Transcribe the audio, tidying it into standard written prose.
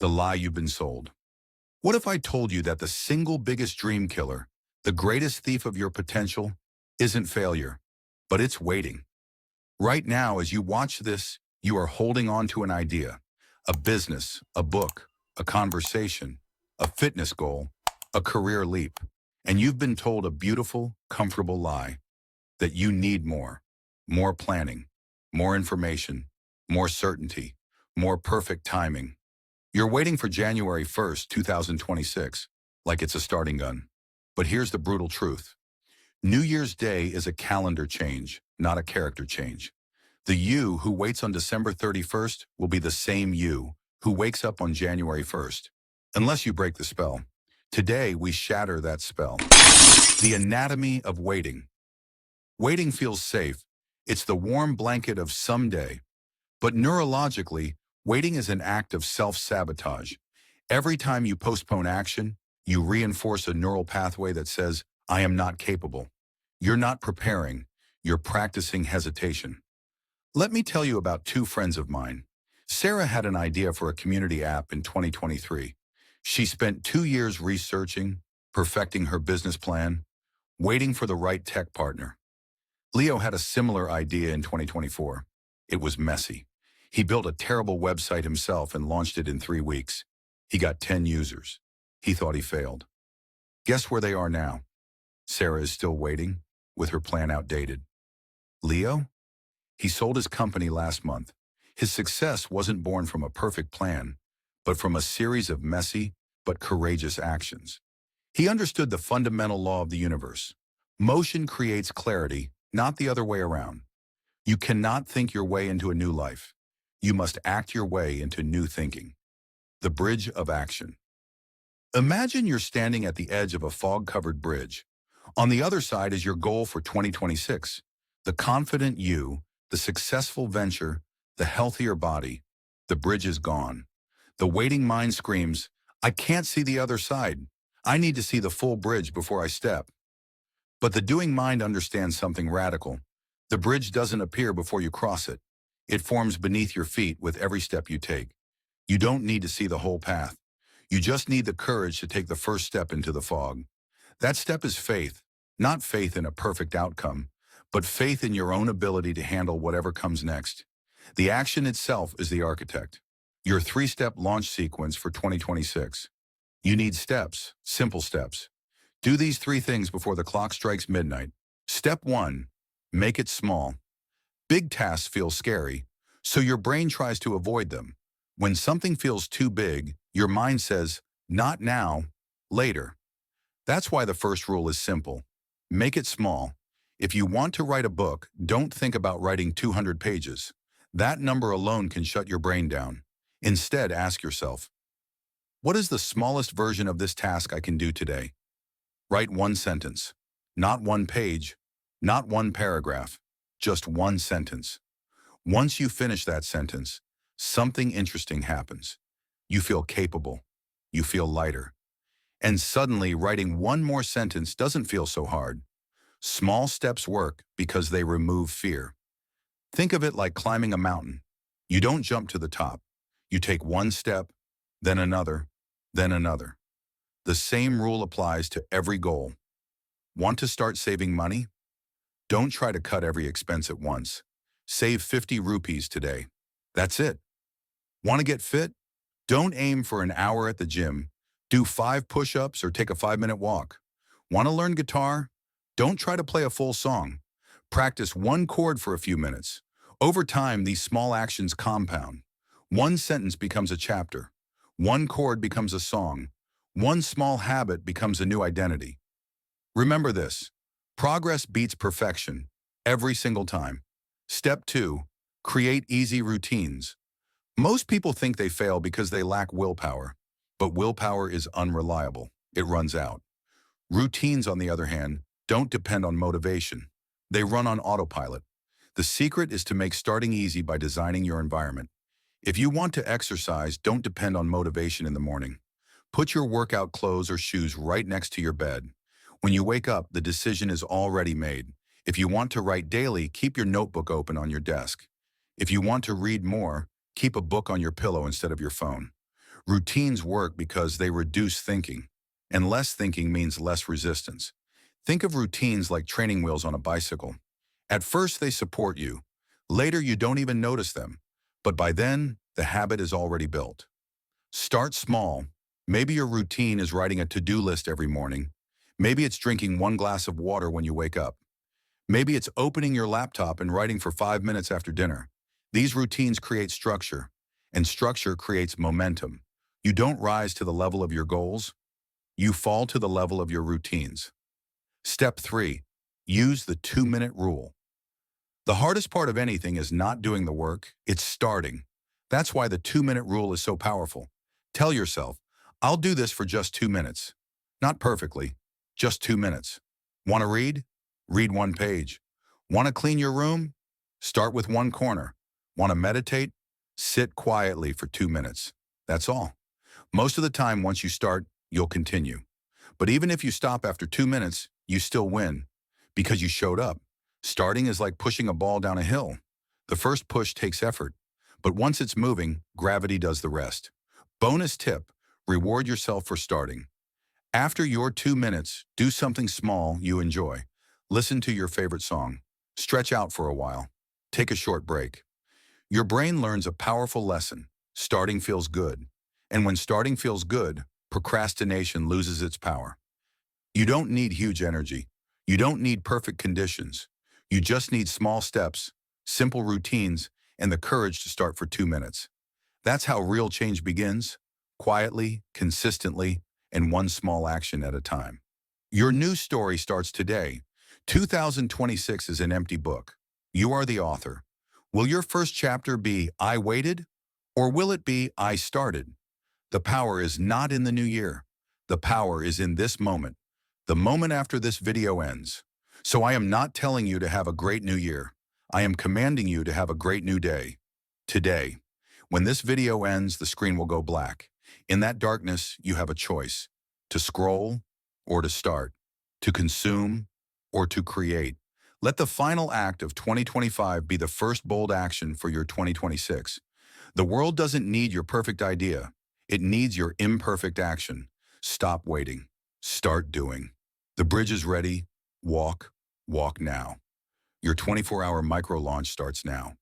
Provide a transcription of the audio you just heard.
The lie you've been sold. What if I told you that the single biggest dream killer, the greatest thief of your potential, isn't failure, but it's waiting? Right now, as you watch this, you are holding on to an idea, a business, a book, a conversation, a fitness goal, a career leap, and you've been told a beautiful, comfortable lie that you need more planning, more information, more certainty, more perfect timing. You're waiting for January 1st, 2026, like it's a starting gun. But here's the brutal truth. New Year's Day is a calendar change, not a character change. The you who waits on December 31st will be the same you who wakes up on January 1st. Unless you break the spell. Today, we shatter that spell. The anatomy of waiting. Waiting feels safe. It's the warm blanket of someday. But neurologically, waiting is an act of self-sabotage. Every time you postpone action, you reinforce a neural pathway that says, I am not capable. You're not preparing. You're practicing hesitation. Let me tell you about two friends of mine. Sarah had an idea for a community app in 2023. She spent 2 years researching, perfecting her business plan, waiting for the right tech partner. Leo had a similar idea in 2024. It was messy. He built a terrible website himself and launched it in 3 weeks. He got 10 users. He thought he failed. Guess where they are now? Sarah is still waiting, with her plan outdated. Leo? He sold his company last month. His success wasn't born from a perfect plan, but from a series of messy but courageous actions. He understood the fundamental law of the universe. Motion creates clarity, not the other way around. You cannot think your way into a new life. You must act your way into new thinking. The bridge of action. Imagine you're standing at the edge of a fog-covered bridge. On the other side is your goal for 2026. The confident you, the successful venture, the healthier body. The bridge is gone. The waiting mind screams, I can't see the other side. I need to see the full bridge before I step. But the doing mind understands something radical. The bridge doesn't appear before you cross it. It forms beneath your feet with every step you take. You don't need to see the whole path. You just need the courage to take the first step into the fog. That step is faith, not faith in a perfect outcome, but faith in your own ability to handle whatever comes next. The action itself is the architect. Your 3-step launch sequence for 2026. You need steps, simple steps. Do these 3 things before the clock strikes midnight. Step 1, make it small. Big tasks feel scary, so your brain tries to avoid them. When something feels too big, your mind says, not now, later. That's why the first rule is simple. Make it small. If you want to write a book, don't think about writing 200 pages. That number alone can shut your brain down. Instead, ask yourself, what is the smallest version of this task I can do today? Write 1 sentence, not 1 page, not 1 paragraph, just 1 sentence. Once you finish that sentence, something interesting happens. You feel capable. You feel lighter. And suddenly, writing 1 more sentence doesn't feel so hard. Small steps work because they remove fear. Think of it like climbing a mountain. You don't jump to the top. You take 1 step, then another, then another. The same rule applies to every goal. Want to start saving money? Don't try to cut every expense at once. Save 50 rupees today. That's it. Want to get fit? Don't aim for an hour at the gym. Do 5 push-ups or take a 5-minute walk. Want to learn guitar? Don't try to play a full song. Practice 1 chord for a few minutes. Over time, these small actions compound. 1 sentence becomes a chapter. 1 chord becomes a song. 1 small habit becomes a new identity. Remember this. Progress beats perfection every single time. Step 2, create easy routines. Most people think they fail because they lack willpower, but willpower is unreliable. It runs out. Routines, on the other hand, don't depend on motivation. They run on autopilot. The secret is to make starting easy by designing your environment. If you want to exercise, don't depend on motivation in the morning. Put your workout clothes or shoes right next to your bed. When you wake up, the decision is already made. If you want to write daily, keep your notebook open on your desk. If you want to read more, keep a book on your pillow instead of your phone. Routines work because they reduce thinking, and less thinking means less resistance. Think of routines like training wheels on a bicycle. At first, they support you. Later, you don't even notice them. But by then, the habit is already built. Start small. Maybe your routine is writing a to-do list every morning. Maybe it's drinking 1 glass of water when you wake up. Maybe it's opening your laptop and writing for 5 minutes after dinner. These routines create structure, and structure creates momentum. You don't rise to the level of your goals. You fall to the level of your routines. Step 3. Use the 2-minute rule. The hardest part of anything is not doing the work, it's starting. That's why the 2-minute rule is so powerful. Tell yourself, I'll do this for just 2 minutes. Not perfectly, just 2 minutes. Want to read? Read 1 page. Want to clean your room? Start with 1 corner. Want to meditate? Sit quietly for 2 minutes. That's all. Most of the time, once you start, you'll continue. But even if you stop after 2 minutes, you still win because you showed up. Starting is like pushing a ball down a hill. The first push takes effort, but once it's moving, gravity does the rest. Bonus tip, reward yourself for starting. After your 2 minutes, do something small you enjoy. Listen to your favorite song. Stretch out for a while. Take a short break. Your brain learns a powerful lesson. Starting feels good. And when starting feels good, procrastination loses its power. You don't need huge energy. You don't need perfect conditions. You just need small steps, simple routines, and the courage to start for 2 minutes. That's how real change begins, quietly, consistently, and one small action at a time. Your new story starts today. 2026 is an empty book. You are the author. Will your first chapter be I waited? Or will it be I started? The power is not in the new year. The power is in this moment, the moment after this video ends. So I am not telling you to have a great new year. I am commanding you to have a great new day. Today. When this video ends, the screen will go black. In that darkness, you have a choice. To scroll or to start. To consume or to create. Let the final act of 2025 be the first bold action for your 2026. The world doesn't need your perfect idea. It needs your imperfect action. Stop waiting. Start doing. The bridge is ready. Walk now. Your 24-hour micro launch starts now.